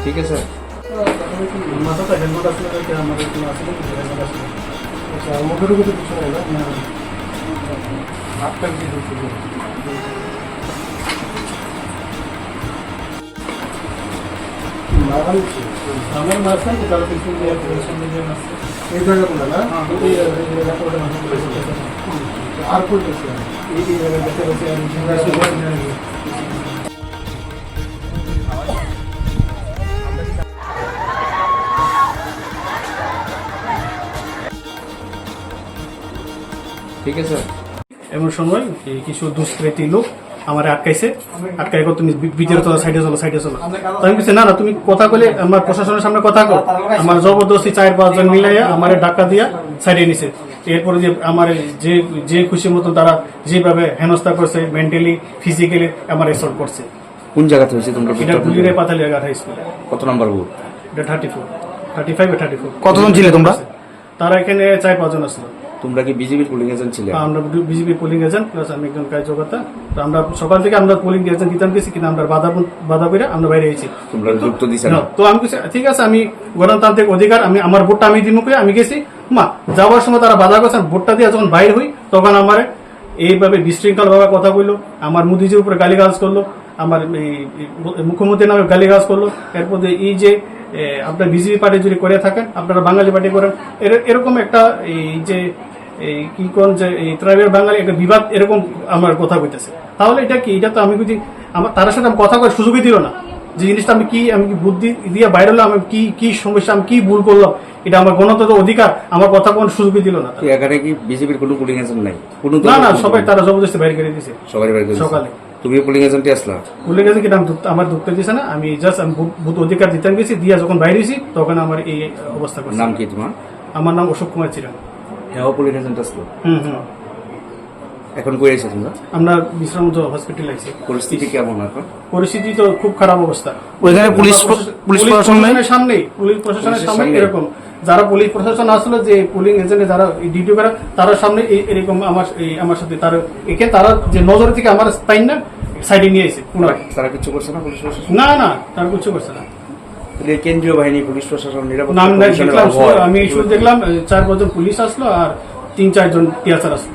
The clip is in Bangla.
ঠিক আছে মাথাটা হেলমেট আসলে আমাদের কোনো আসলে হেলমেট আসলে আচ্ছা মোটরের কিছু কিছু নেই না হাতটা কি আমার মাঝখান তার পিছন দিয়ে এই জায়গাগুলো না এই জায়গাটা আর করতেছে এই জায়গা দেখতে পাচ্ছি ঠিক আছে এমন সময় কিছু দুষ্কৃতী লোক আমার আটকাইছে আটকাই তুমি ভিতরে চলো সাইডে চলো আমি কিছু না তুমি কথা বলে আমার প্রশাসনের সামনে কথা কো আমার জবরদস্তি 4-5 জন মিলাইয়া আমার ডাক্কা দিয়া সাইডে নিছে এরপরে যে আমার যে খুশি মতন তারা যেভাবে হেনস্থা করছে মেন্টালি ফিজিক্যালি আমার এসল্ট করছে। কোন জায়গাতে হয়েছে তোমরা? এটা গুলিরে পাতালিয়া গাঠা স্কুলে। কত নাম্বার বুথ? এটা 35 কতজন ছিলে তোমরা? তারা এখানে 4-5 জন আসলো। তোমরা কি বিজেপির পোলিং এজেন্ট ছিলে? আমরা বিজেপি পোলিং এজেন্ট প্লাস আমি একজন কার্যকর্তা। তো আমরা সকাল থেকে আমরা পোলিং এজেন্ট দিতাম গেছি কিন্তু আমরা বাধা করে আমরা বাইরে গেছি। তোমরা যুক্ত দিছ না? তো আমি ঠিক আছে আমি গণতান্ত্রিক অধিকার আমি আমার ভোটটা আমি দিমুকে আমি গেছি মা যাওয়ার সময় তারা বাধা করছেন ভোটটা দিয়ে যখন বাইরে হই তখন আমার এইভাবে বিশৃঙ্খল ভাবে কথা বললো আমার মোদিজির উপরে গালিগালাজ করলো আমার মুখ্যমন্ত্রীর নামে গালিগালাজ করলো এরপর এই যে আপনার বিজেপি পার্টি যদি করে থাকেন আপনারা বাঙালি পার্টি করেন এরকম একটা এই যে কি কোন যে এই ট্রাইবেল বাঙালি একটা বিবাদ এরকম আমার কথা কইতেছে তাহলে এটা কি এটা তো আমি যদি আমার তার সাথে কথা করার সুযোগই দিল না যে জিনিসটা আমি কি বুদ্ধি দিয়ে বাইরে হলাম আমি কি সমস্যা আমি কি ভুল করলাম এটা আমার গণতন্ত্র অধিকার আমার কথা কোনো সুযোগই দিল না। এখানে কি বিজেপির কোনো পোলিং এজেন্ট নাই? না সবাই তারা জবরদস্তি বাইরে করে দিয়েছে সকালে। তুমি পোলিং এজেন্টে আসলা? পোলিং এজেন্ট কি আমার ঢুকতে দিয়েছে না আমি জাস্ট আমি বুথ অধিকার দিতাম গেছি দিয়া যখন বাইরে হয়েছি তখন আমার এই অবস্থা করছে। নাম কি তোমার? আমার নাম অশোক কুমার চিরাং। হ্যাঁ পোলিং এজেন্ট আসলো। এখন কই আছো তোমরা? আমরা বিশ্রাম হসপিটাল আইছি। পরিস্থিতি কেমন এখন? পরিস্থিতি তো খুব খারাপ অবস্থা। ওইখানে পুলিশ প্রশাসনের সামনে পুলিশ প্রশাসনের সামনে এরকম যারা পুলিশ প্রশাসন আসলো যে পুলিং এজেন্টে যারা ডিউটি করে তার সামনে এরকম আমার সাথে তার এখানে তারা যে নজর থেকে আমার পাইন না সাইডে নিয়ে এসে তারা কিছু করছে না পুলিশ প্রশাসন? না তারা কিছু করছে না। কেন্দ্রীয় বাহিনী পুলিশ প্রশাসন নিরাপত্তা আমি শুধু দেখলাম 4-5 জন পুলিশ আসলো আর 3-4 জন টিয়াচার আসলো।